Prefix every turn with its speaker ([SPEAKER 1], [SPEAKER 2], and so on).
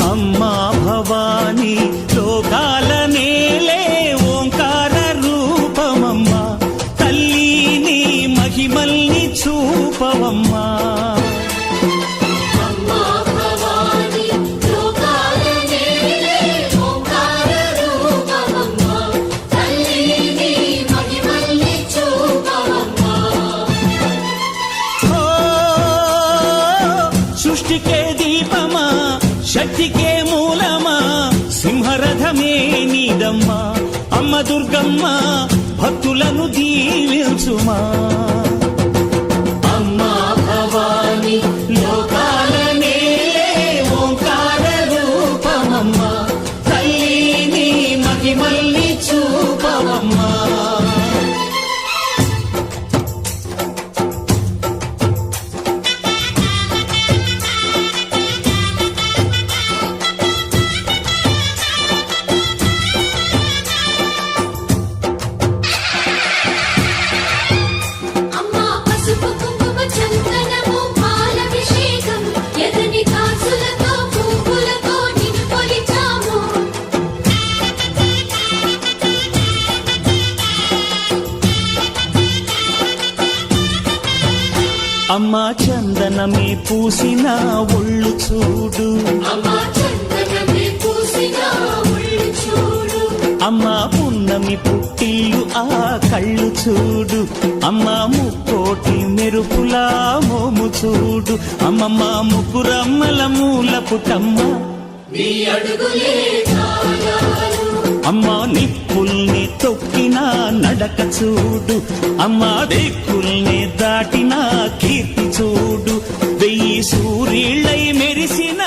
[SPEAKER 1] అమ్మా భవానీ లోకాల నేలే ఓంకార రూపమమ్మా తల్లి నీ మహిమల్ని చూపవమ్మా సృష్టికే దీపమా శక్తికే మూలమా సింహరథమే నీదమ్మా అమ్మ దుర్గమ్మ భక్తులను దీవించుమా అమ్మా భవానీ లోకాల నేలే ఓంకార రూపమమ్మా తల్లి నీ మహిమల్ని చూపవమ్మా అమ్మా చందనమే పూసిన ఒళ్ళు చూడు అమ్మా పున్నమి పుట్టిల్లు ఆ కళ్ళు చూడు అమ్మా ముక్కోటి మెరుపులా మోము చూడు అమ్మమ్మ ముగ్గురమ్మల మూల పుటమ్మ అమ్మా నిప్పుల్ని తొక్కిన నడక చూడు అమ్మా దిక్కుల్ని దాటిన కీర్తి చూడు 1000 సూర్యుళ్ళై మెరిసిన